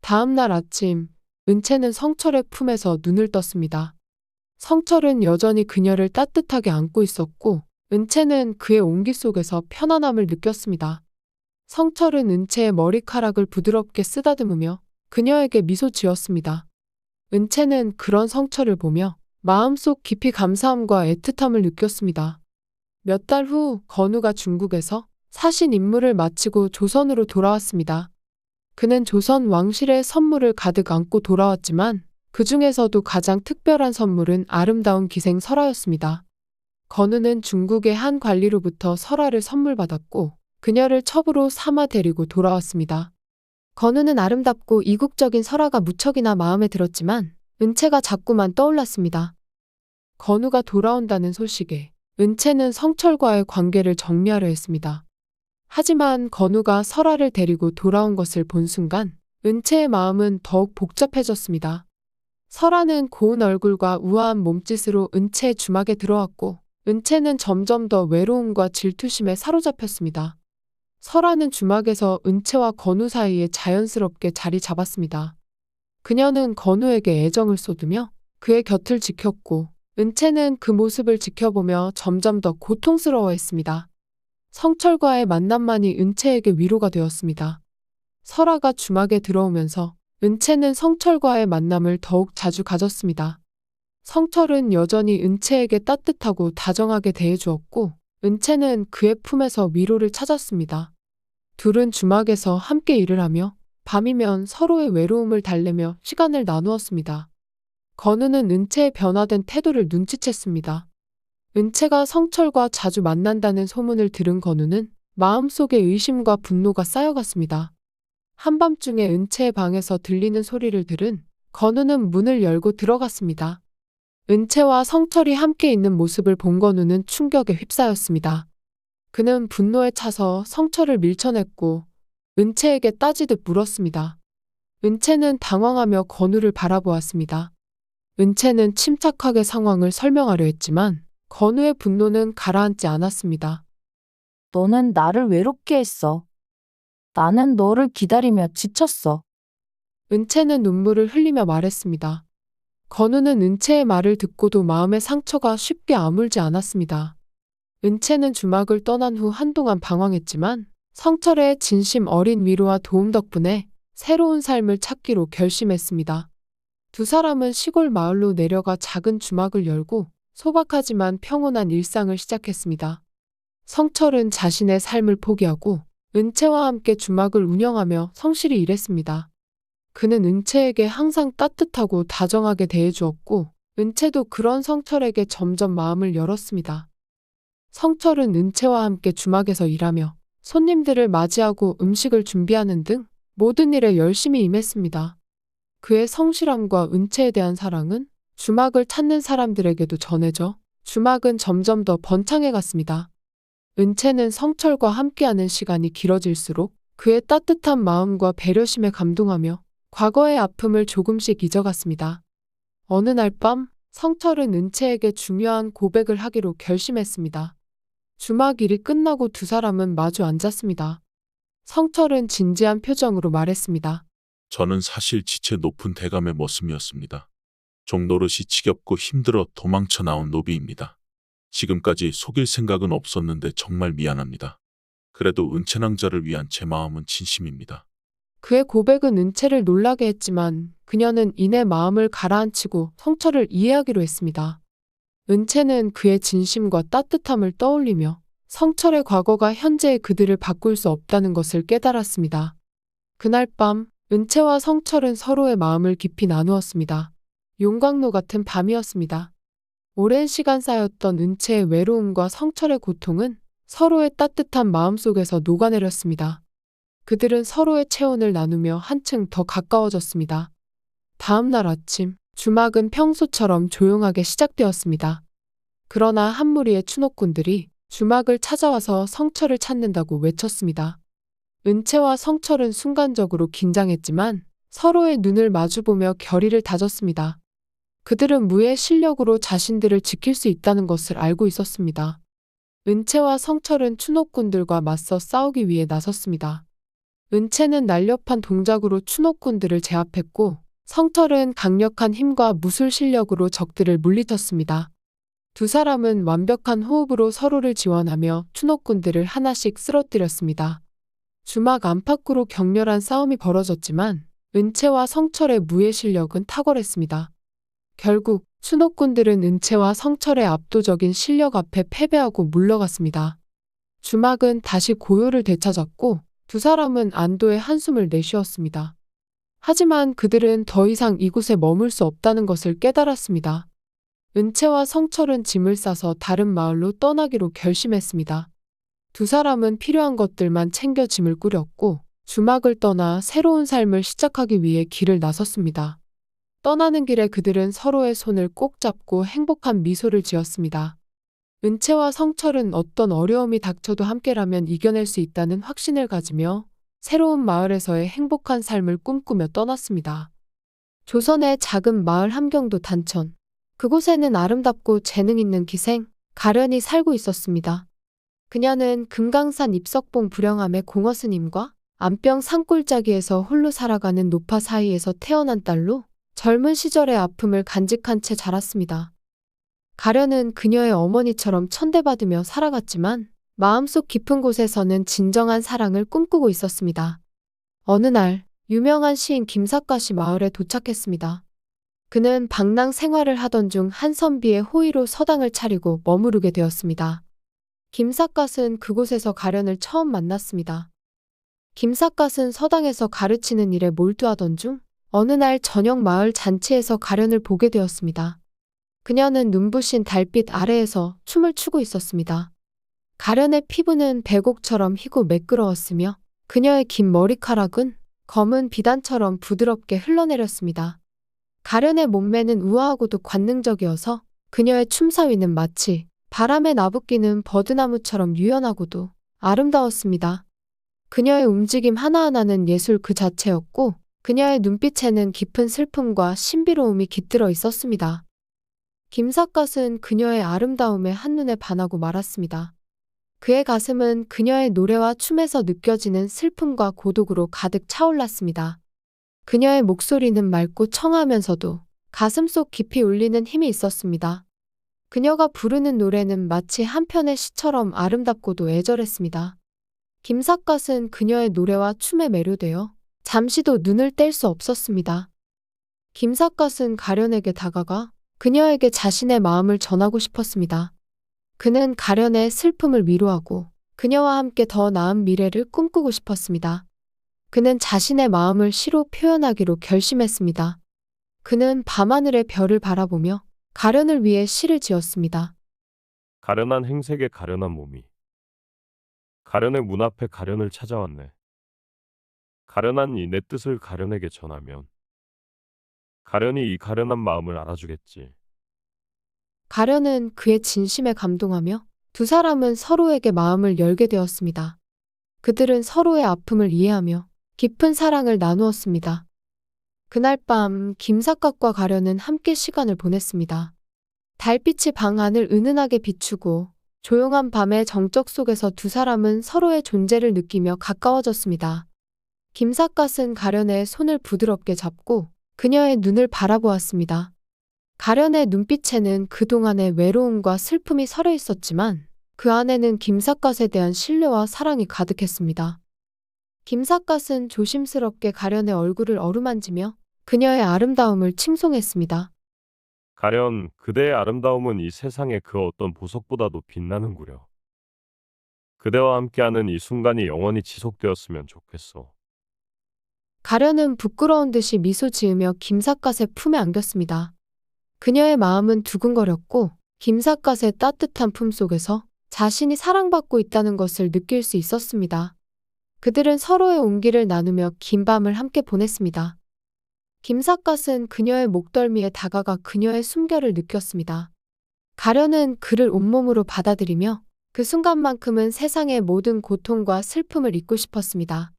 다음 날 아침, 은채는 성철의 품에서 눈을 떴습니다. 성철은 여전히 그녀를 따뜻하게 안고 있었고, 은채는 그의 온기 속에서 편안함을 느꼈습니다. 성철은 은채의 머리카락을 부드럽게 쓰다듬으며 그녀에게 미소 지었습니다. 은채는 그런 성철을 보며 마음속 깊이 감사함과 애틋함을 느꼈습니다. 몇 달 후 건우가 중국에서 사신 임무를 마치고 조선으로 돌아왔습니다. 그는 조선 왕실의 선물을 가득 안고 돌아왔지만 그 중에서도 가장 특별한 선물은 아름다운 기생 설아였습니다. 건우는 중국의 한 관리로부터 설아를 선물 받았고 그녀를 첩으로 삼아 데리고 돌아왔습니다. 건우는 아름답고 이국적인 설아가 무척이나 마음에 들었지만 은채가 자꾸만 떠올랐습니다. 건우가 돌아온다는 소식에 은채는 성철과의 관계를 정리하려 했습니다. 하지만 건우가 설아를 데리고 돌아온 것을 본 순간 은채의 마음은 더욱 복잡해졌습니다. 설아는 고운 얼굴과 우아한 몸짓으로 은채의 주막에 들어왔고 은채는 점점 더 외로움과 질투심에 사로잡혔습니다. 설아는 주막에서 은채와 건우 사이에 자연스럽게 자리 잡았습니다. 그녀는 건우에게 애정을 쏟으며 그의 곁을 지켰고 은채는 그 모습을 지켜보며 점점 더 고통스러워했습니다. 성철과의 만남만이 은채에게 위로가 되었습니다. 설아가 주막에 들어오면서 은채는 성철과의 만남을 더욱 자주 가졌습니다. 성철은 여전히 은채에게 따뜻하고 다정하게 대해주었고 은채는 그의 품에서 위로를 찾았습니다. 둘은 주막에서 함께 일을 하며 밤이면 서로의 외로움을 달래며 시간을 나누었습니다. 건우는 은채의 변화된 태도를 눈치챘습니다. 은채가 성철과 자주 만난다는 소문을 들은 건우는 마음속에 의심과 분노가 쌓여갔습니다. 한밤중에 은채의 방에서 들리는 소리를 들은 건우는 문을 열고 들어갔습니다. 은채와 성철이 함께 있는 모습을 본 건우는 충격에 휩싸였습니다. 그는 분노에 차서 성철을 밀쳐냈고 은채에게 따지듯 물었습니다. 은채는 당황하며 건우를 바라보았습니다. 은채는 침착하게 상황을 설명하려 했지만 건우의 분노는 가라앉지 않았습니다. 너는 나를 외롭게 했어. 나는 너를 기다리며 지쳤어. 은채는 눈물을 흘리며 말했습니다. 건우는 은채의 말을 듣고도 마음의 상처가 쉽게 아물지 않았습니다. 은채는 주막을 떠난 후 한동안 방황했지만 성철의 진심 어린 위로와 도움 덕분에 새로운 삶을 찾기로 결심했습니다. 두 사람은 시골 마을로 내려가 작은 주막을 열고 소박하지만 평온한 일상을 시작했습니다. 성철은 자신의 삶을 포기하고 은채와 함께 주막을 운영하며 성실히 일했습니다. 그는 은채에게 항상 따뜻하고 다정하게 대해주었고 은채도 그런 성철에게 점점 마음을 열었습니다. 성철은 은채와 함께 주막에서 일하며 손님들을 맞이하고 음식을 준비하는 등 모든 일에 열심히 임했습니다. 그의 성실함과 은채에 대한 사랑은 주막을 찾는 사람들에게도 전해져 주막은 점점 더 번창해 갔습니다. 은채는 성철과 함께하는 시간이 길어질수록 그의 따뜻한 마음과 배려심에 감동하며 과거의 아픔을 조금씩 잊어갔습니다. 어느 날 밤 성철은 은채에게 중요한 고백을 하기로 결심했습니다. 주막 일이 끝나고 두 사람은 마주 앉았습니다. 성철은 진지한 표정으로 말했습니다. 저는 사실 지체 높은 대감의 머슴이었습니다. 종노릇이 지겹고 힘들어 도망쳐 나온 노비입니다. 지금까지 속일 생각은 없었는데 정말 미안합니다. 그래도 은채낭자를 위한 제 마음은 진심입니다. 그의 고백은 은채를 놀라게 했지만 그녀는 이내 마음을 가라앉히고 성철을 이해하기로 했습니다. 은채는 그의 진심과 따뜻함을 떠올리며 성철의 과거가 현재의 그들을 바꿀 수 없다는 것을 깨달았습니다. 그날 밤 은채와 성철은 서로의 마음을 깊이 나누었습니다. 용광로 같은 밤이었습니다. 오랜 시간 쌓였던 은채의 외로움과 성철의 고통은 서로의 따뜻한 마음속에서 녹아내렸습니다. 그들은 서로의 체온을 나누며 한층 더 가까워졌습니다. 다음 날 아침, 주막은 평소처럼 조용하게 시작되었습니다. 그러나 한 무리의 추노꾼들이 주막을 찾아와서 성철을 찾는다고 외쳤습니다. 은채와 성철은 순간적으로 긴장했지만 서로의 눈을 마주보며 결의를 다졌습니다. 그들은 무의 실력으로 자신들을 지킬 수 있다는 것을 알고 있었습니다. 은채와 성철은 추노꾼들과 맞서 싸우기 위해 나섰습니다. 은채는 날렵한 동작으로 추노꾼들을 제압했고 성철은 강력한 힘과 무술 실력으로 적들을 물리쳤습니다. 두 사람은 완벽한 호흡으로 서로를 지원하며 추노꾼들을 하나씩 쓰러뜨렸습니다. 주막 안팎으로 격렬한 싸움이 벌어졌지만 은채와 성철의 무예 실력은 탁월했습니다. 결국 추노꾼들은 은채와 성철의 압도적인 실력 앞에 패배하고 물러갔습니다. 주막은 다시 고요를 되찾았고 두 사람은 안도의 한숨을 내쉬었습니다. 하지만 그들은 더 이상 이곳에 머물 수 없다는 것을 깨달았습니다. 은채와 성철은 짐을 싸서 다른 마을로 떠나기로 결심했습니다. 두 사람은 필요한 것들만 챙겨 짐을 꾸렸고 주막을 떠나 새로운 삶을 시작하기 위해 길을 나섰습니다. 떠나는 길에 그들은 서로의 손을 꼭 잡고 행복한 미소를 지었습니다. 은채와 성철은 어떤 어려움이 닥쳐도 함께라면 이겨낼 수 있다는 확신을 가지며 새로운 마을에서의 행복한 삶을 꿈꾸며 떠났습니다. 조선의 작은 마을 함경도 단천. 그곳에는 아름답고 재능 있는 기생, 가련이 살고 있었습니다. 그녀는 금강산 입석봉 불영암의 공허스님과 안병 산골짜기에서 홀로 살아가는 노파 사이에서 태어난 딸로 젊은 시절의 아픔을 간직한 채 자랐습니다. 가련은 그녀의 어머니처럼 천대받으며 살아갔지만 마음속 깊은 곳에서는 진정한 사랑을 꿈꾸고 있었습니다. 어느 날 유명한 시인 김삿갓이 마을에 도착했습니다. 그는 방랑 생활을 하던 중 한 선비의 호의로 서당을 차리고 머무르게 되었습니다. 김삿갓은 그곳에서 가련을 처음 만났습니다. 김삿갓은 서당에서 가르치는 일에 몰두하던 중 어느 날 저녁 마을 잔치에서 가련을 보게 되었습니다. 그녀는 눈부신 달빛 아래에서 춤을 추고 있었습니다. 가련의 피부는 백옥처럼 희고 매끄러웠으며 그녀의 긴 머리카락은 검은 비단처럼 부드럽게 흘러내렸습니다. 가련의 몸매는 우아하고도 관능적이어서 그녀의 춤사위는 마치 바람에 나부끼는 버드나무처럼 유연하고도 아름다웠습니다. 그녀의 움직임 하나하나는 예술 그 자체였고 그녀의 눈빛에는 깊은 슬픔과 신비로움이 깃들어 있었습니다. 김삿갓은 그녀의 아름다움에 한눈에 반하고 말았습니다. 그의 가슴은 그녀의 노래와 춤에서 느껴지는 슬픔과 고독으로 가득 차올랐습니다. 그녀의 목소리는 맑고 청하면서도 가슴속 깊이 울리는 힘이 있었습니다. 그녀가 부르는 노래는 마치 한 편의 시처럼 아름답고도 애절했습니다. 김삿갓은 그녀의 노래와 춤에 매료되어 잠시도 눈을 뗄 수 없었습니다. 김삿갓은 가련에게 다가가 그녀에게 자신의 마음을 전하고 싶었습니다. 그는 가련의 슬픔을 위로하고 그녀와 함께 더 나은 미래를 꿈꾸고 싶었습니다. 그는 자신의 마음을 시로 표현하기로 결심했습니다. 그는 밤하늘의 별을 바라보며 가련을 위해 시를 지었습니다. 가련한 행색에 가련한 몸이 가련의 문 앞에 가련을 찾아왔네. 가련한 이 내 뜻을 가련에게 전하면 가련이 이 가련한 마음을 알아주겠지. 가련은 그의 진심에 감동하며 두 사람은 서로에게 마음을 열게 되었습니다. 그들은 서로의 아픔을 이해하며 깊은 사랑을 나누었습니다. 그날 밤 김삿갓과 가련은 함께 시간을 보냈습니다. 달빛이 방 안을 은은하게 비추고 조용한 밤의 정적 속에서 두 사람은 서로의 존재를 느끼며 가까워졌습니다. 김삿갓은 가련의 손을 부드럽게 잡고 그녀의 눈을 바라보았습니다. 가련의 눈빛에는 그동안의 외로움과 슬픔이 서려 있었지만 그 안에는 김삿갓에 대한 신뢰와 사랑이 가득했습니다. 김삿갓은 조심스럽게 가련의 얼굴을 어루만지며 그녀의 아름다움을 칭송했습니다. 가련, 그대의 아름다움은 이 세상의 그 어떤 보석보다도 빛나는구려. 그대와 함께하는 이 순간이 영원히 지속되었으면 좋겠소. 가련은 부끄러운 듯이 미소 지으며 김삿갓의 품에 안겼습니다. 그녀의 마음은 두근거렸고 김삿갓의 따뜻한 품 속에서 자신이 사랑받고 있다는 것을 느낄 수 있었습니다. 그들은 서로의 온기를 나누며 긴 밤을 함께 보냈습니다. 김삿갓은 그녀의 목덜미에 다가가 그녀의 숨결을 느꼈습니다. 가련은 그를 온몸으로 받아들이며 그 순간만큼은 세상의 모든 고통과 슬픔을 잊고 싶었습니다.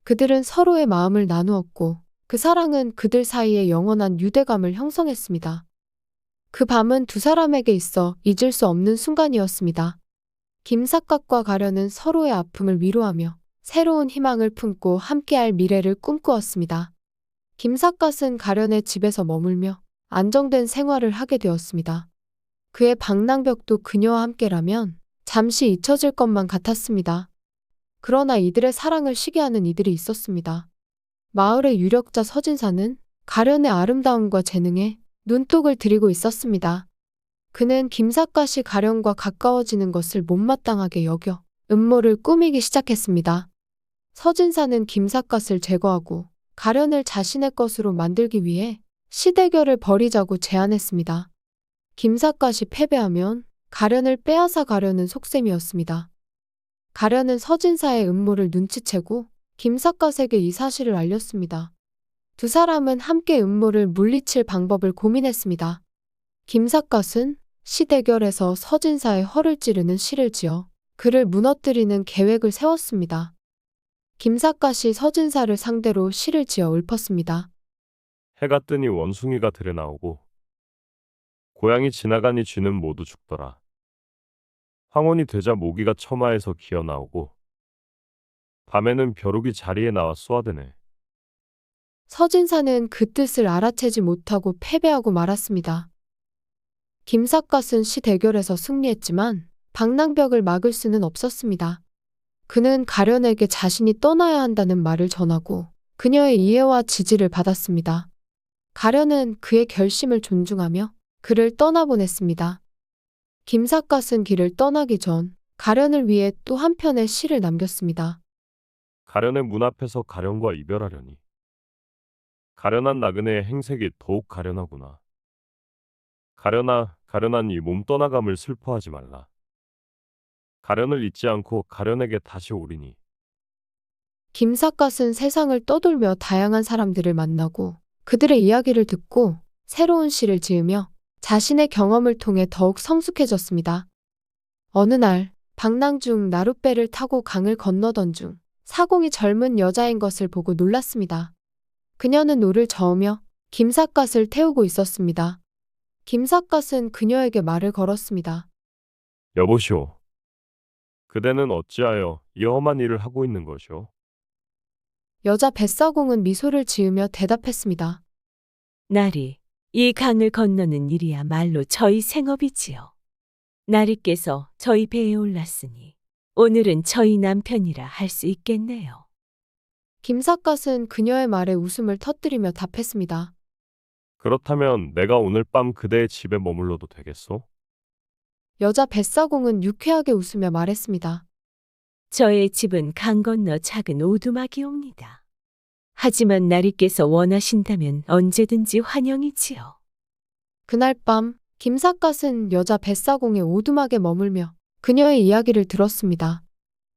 그들은 서로의 마음을 나누었고 그 사랑은 그들 사이에 영원한 유대감을 형성했습니다. 그 밤은 두 사람에게 있어 잊을 수 없는 순간이었습니다. 김삿갓과 가련은 서로의 아픔을 위로하며 새로운 희망을 품고 함께할 미래를 꿈꾸었습니다. 김삿갓은 가련의 집에서 머물며 안정된 생활을 하게 되었습니다. 그의 방랑벽도 그녀와 함께라면 잠시 잊혀질 것만 같았습니다. 그러나 이들의 사랑을 시기하는 이들이 있었습니다. 마을의 유력자 서진사는 가련의 아름다움과 재능에 눈독을 들이고 있었습니다. 그는 김삿갓이 가련과 가까워지는 것을 못마땅하게 여겨 음모를 꾸미기 시작했습니다. 서진사는 김삿갓을 제거하고 가련을 자신의 것으로 만들기 위해 시대결을 벌이자고 제안했습니다. 김삿갓이 패배하면 가련을 빼앗아 가려는 속셈이었습니다. 가련은 서진사의 음모를 눈치채고 김삿갓에게 이 사실을 알렸습니다. 두 사람은 함께 음모를 물리칠 방법을 고민했습니다. 김삿갓은 시대결에서 서진사의 허를 찌르는 시를 지어 그를 무너뜨리는 계획을 세웠습니다. 김삿갓이 서진사를 상대로 시를 지어 읊었습니다. 해가 뜨니 원숭이가 들에 나오고 고양이 지나가니 쥐는 모두 죽더라. 황혼이 되자 모기가 처마에서 기어 나오고 밤에는 벼룩이 자리에 나와 쏘아대네. 서진사는 그 뜻을 알아채지 못하고 패배하고 말았습니다. 김삿갓은 시 대결에서 승리했지만 방랑벽을 막을 수는 없었습니다. 그는 가련에게 자신이 떠나야 한다는 말을 전하고 그녀의 이해와 지지를 받았습니다. 가련은 그의 결심을 존중하며 그를 떠나보냈습니다. 김삿갓은 길을 떠나기 전 가련을 위해 또 한 편의 시를 남겼습니다. 가련의 문 앞에서 가련과 이별하려니. 가련한 나그네의 행색이 더욱 가련하구나. 가련아, 가련한 이 몸 떠나감을 슬퍼하지 말라. 가련을 잊지 않고 가련에게 다시 오리니. 김삿갓은 세상을 떠돌며 다양한 사람들을 만나고 그들의 이야기를 듣고 새로운 시를 지으며 자신의 경험을 통해 더욱 성숙해졌습니다. 어느 날 방랑 중 나룻배를 타고 강을 건너던 중 사공이 젊은 여자인 것을 보고 놀랐습니다. 그녀는 노를 저으며 김삿갓을 태우고 있었습니다. 김삿갓은 그녀에게 말을 걸었습니다. 여보시오. 그대는 어찌하여 이 험한 일을 하고 있는 것이오? 여자 뱃사공은 미소를 지으며 대답했습니다. 나리, 이 강을 건너는 일이야말로 저희 생업이지요. 나리께서 저희 배에 올랐으니 오늘은 저희 남편이라 할 수 있겠네요. 김삿갓은 그녀의 말에 웃음을 터뜨리며 답했습니다. 그렇다면 내가 오늘 밤 그대의 집에 머물러도 되겠소? 여자 뱃사공은 유쾌하게 웃으며 말했습니다. 저의 집은 강 건너 작은 오두막이옵니다. 하지만 나리께서 원하신다면 언제든지 환영이지요. 그날 밤 김삿갓은 여자 뱃사공의 오두막에 머물며 그녀의 이야기를 들었습니다.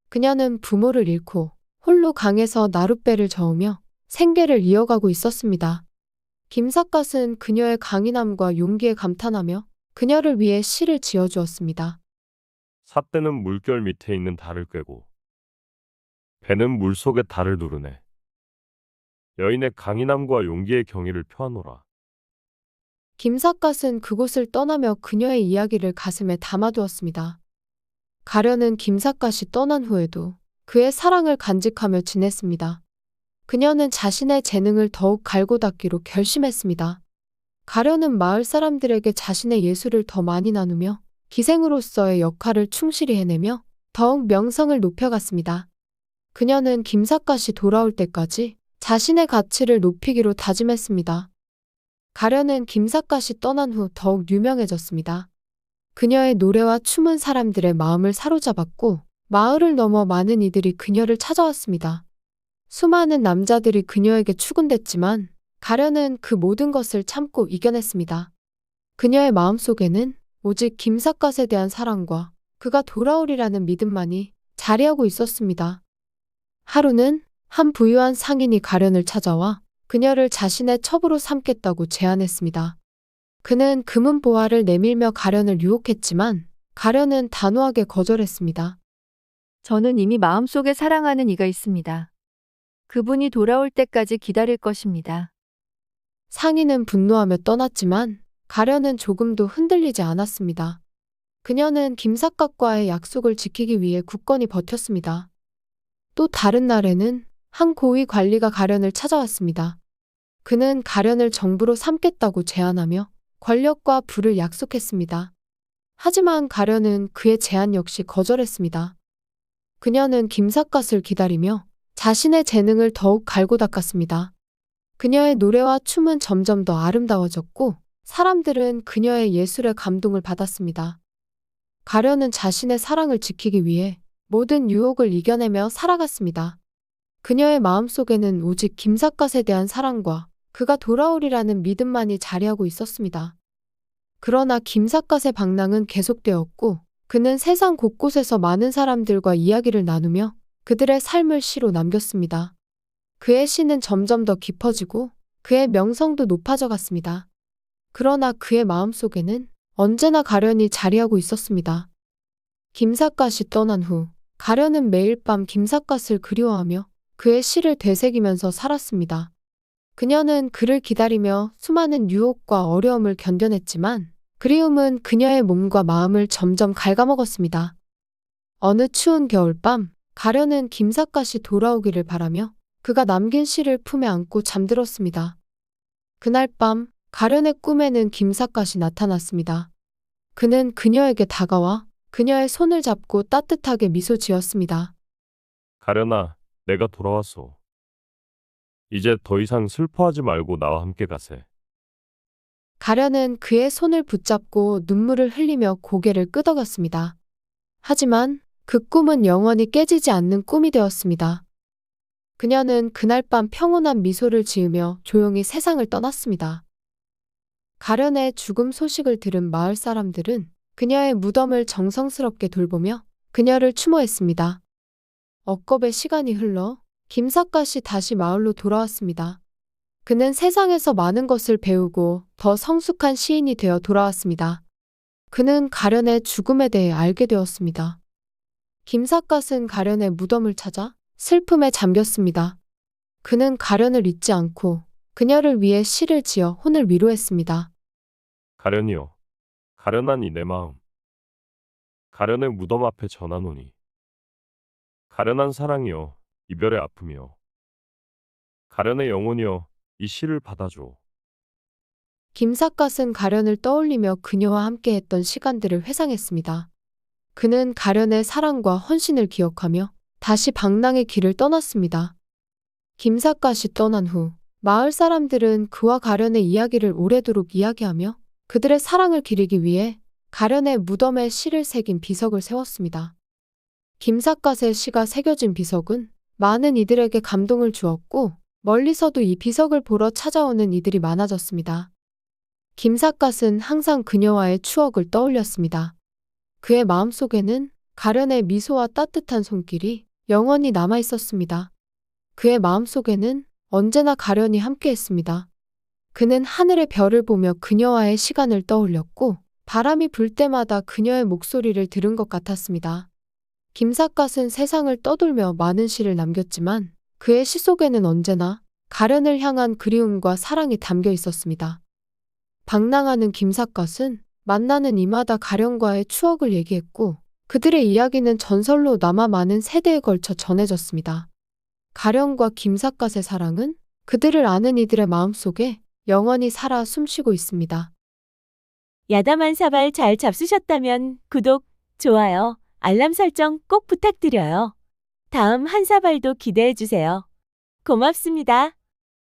그녀는 부모를 잃고 홀로 강에서 나룻배를 저으며 생계를 이어가고 있었습니다. 김삿갓은 그녀의 강인함과 용기에 감탄하며 그녀를 위해 시를 지어주었습니다. 삿대는 물결 밑에 있는 달을 꿰고 배는 물속의 달을 누르네. 여인의 강인함과 용기의 경의를 표하노라. 김삿갓은 그곳을 떠나며 그녀의 이야기를 가슴에 담아두었습니다. 가련은 김삿갓이 떠난 후에도 그의 사랑을 간직하며 지냈습니다. 그녀는 자신의 재능을 더욱 갈고 닦기로 결심했습니다. 가련은 마을 사람들에게 자신의 예술을 더 많이 나누며 기생으로서의 역할을 충실히 해내며 더욱 명성을 높여갔습니다. 그녀는 김삿갓이 돌아올 때까지 자신의 가치를 높이기로 다짐했습니다. 가련은 김삿갓이 떠난 후 더욱 유명해졌습니다. 그녀의 노래와 춤은 사람들의 마음을 사로잡았고 마을을 넘어 많은 이들이 그녀를 찾아왔습니다. 수많은 남자들이 그녀에게 추근댔지만 가련은 그 모든 것을 참고 이겨냈습니다. 그녀의 마음속에는 오직 김삿갓에 대한 사랑과 그가 돌아오리라는 믿음만이 자리하고 있었습니다. 하루는 한 부유한 상인이 가련을 찾아와 그녀를 자신의 첩으로 삼겠다고 제안했습니다. 그는 금은 보화를 내밀며 가련을 유혹했지만 가련은 단호하게 거절했습니다. 저는 이미 마음속에 사랑하는 이가 있습니다. 그분이 돌아올 때까지 기다릴 것입니다. 상인은 분노하며 떠났지만 가련은 조금도 흔들리지 않았습니다. 그녀는 김삿갓과의 약속을 지키기 위해 굳건히 버텼습니다. 또 다른 날에는 한 고위 관리가 가련을 찾아왔습니다. 그는 가련을 정부로 삼겠다고 제안하며 권력과 부를 약속했습니다. 하지만 가련은 그의 제안 역시 거절했습니다. 그녀는 김삿갓을 기다리며 자신의 재능을 더욱 갈고 닦았습니다. 그녀의 노래와 춤은 점점 더 아름다워졌고 사람들은 그녀의 예술에 감동을 받았습니다. 가련은 자신의 사랑을 지키기 위해 모든 유혹을 이겨내며 살아갔습니다. 그녀의 마음속에는 오직 김삿갓에 대한 사랑과 그가 돌아오리라는 믿음만이 자리하고 있었습니다. 그러나 김삿갓의 방랑은 계속되었고 그는 세상 곳곳에서 많은 사람들과 이야기를 나누며 그들의 삶을 시로 남겼습니다. 그의 시는 점점 더 깊어지고 그의 명성도 높아져 갔습니다. 그러나 그의 마음속에는 언제나 가련이 자리하고 있었습니다. 김삿갓이 떠난 후 가련은 매일 밤 김삿갓을 그리워하며 그의 시를 되새기면서 살았습니다. 그녀는 그를 기다리며 수많은 유혹과 어려움을 견뎌냈지만 그리움은 그녀의 몸과 마음을 점점 갉아먹었습니다. 어느 추운 겨울밤 가련은 김삿갓이 돌아오기를 바라며 그가 남긴 시를 품에 안고 잠들었습니다. 그날 밤 가련의 꿈에는 김삿갓이 나타났습니다. 그는 그녀에게 다가와 그녀의 손을 잡고 따뜻하게 미소 지었습니다. 가련아, 내가 돌아왔소. 이제 더 이상 슬퍼하지 말고 나와 함께 가세. 가련은 그의 손을 붙잡고 눈물을 흘리며 고개를 끄덕였습니다. 하지만 그 꿈은 영원히 깨지지 않는 꿈이 되었습니다. 그녀는 그날 밤 평온한 미소를 지으며 조용히 세상을 떠났습니다. 가련의 죽음 소식을 들은 마을 사람들은 그녀의 무덤을 정성스럽게 돌보며 그녀를 추모했습니다. 억겁의 시간이 흘러 김삿갓이 다시 마을로 돌아왔습니다. 그는 세상에서 많은 것을 배우고 더 성숙한 시인이 되어 돌아왔습니다. 그는 가련의 죽음에 대해 알게 되었습니다. 김삿갓은 가련의 무덤을 찾아 슬픔에 잠겼습니다. 그는 가련을 잊지 않고 그녀를 위해 시를 지어 혼을 위로했습니다. 가련이여, 가련하니 내 마음. 가련의 무덤 앞에 전하노니. 가련한 사랑이여, 이별의 아픔이여. 가련의 영혼이여, 이 시를 받아줘. 김삿갓은 가련을 떠올리며 그녀와 함께했던 시간들을 회상했습니다. 그는 가련의 사랑과 헌신을 기억하며 다시 방랑의 길을 떠났습니다. 김삿갓이 떠난 후 마을 사람들은 그와 가련의 이야기를 오래도록 이야기하며 그들의 사랑을 기리기 위해 가련의 무덤에 시를 새긴 비석을 세웠습니다. 김삿갓의 시가 새겨진 비석은 많은 이들에게 감동을 주었고 멀리서도 이 비석을 보러 찾아오는 이들이 많아졌습니다. 김삿갓은 항상 그녀와의 추억을 떠올렸습니다. 그의 마음속에는 가련의 미소와 따뜻한 손길이 영원히 남아 있었습니다. 그의 마음속에는 언제나 가련이 함께했습니다. 그는 하늘의 별을 보며 그녀와의 시간을 떠올렸고 바람이 불 때마다 그녀의 목소리를 들은 것 같았습니다. 김삿갓은 세상을 떠돌며 많은 시를 남겼지만 그의 시 속에는 언제나 가련을 향한 그리움과 사랑이 담겨 있었습니다. 방랑하는 김삿갓은 만나는 이마다 가련과의 추억을 얘기했고 그들의 이야기는 전설로 남아 많은 세대에 걸쳐 전해졌습니다. 가련과 김삿갓의 사랑은 그들을 아는 이들의 마음속에 영원히 살아 숨쉬고 있습니다. 야담한 사발 잘 잡수셨다면 구독, 좋아요, 알람 설정 꼭 부탁드려요. 다음 한사발도 기대해 주세요. 고맙습니다.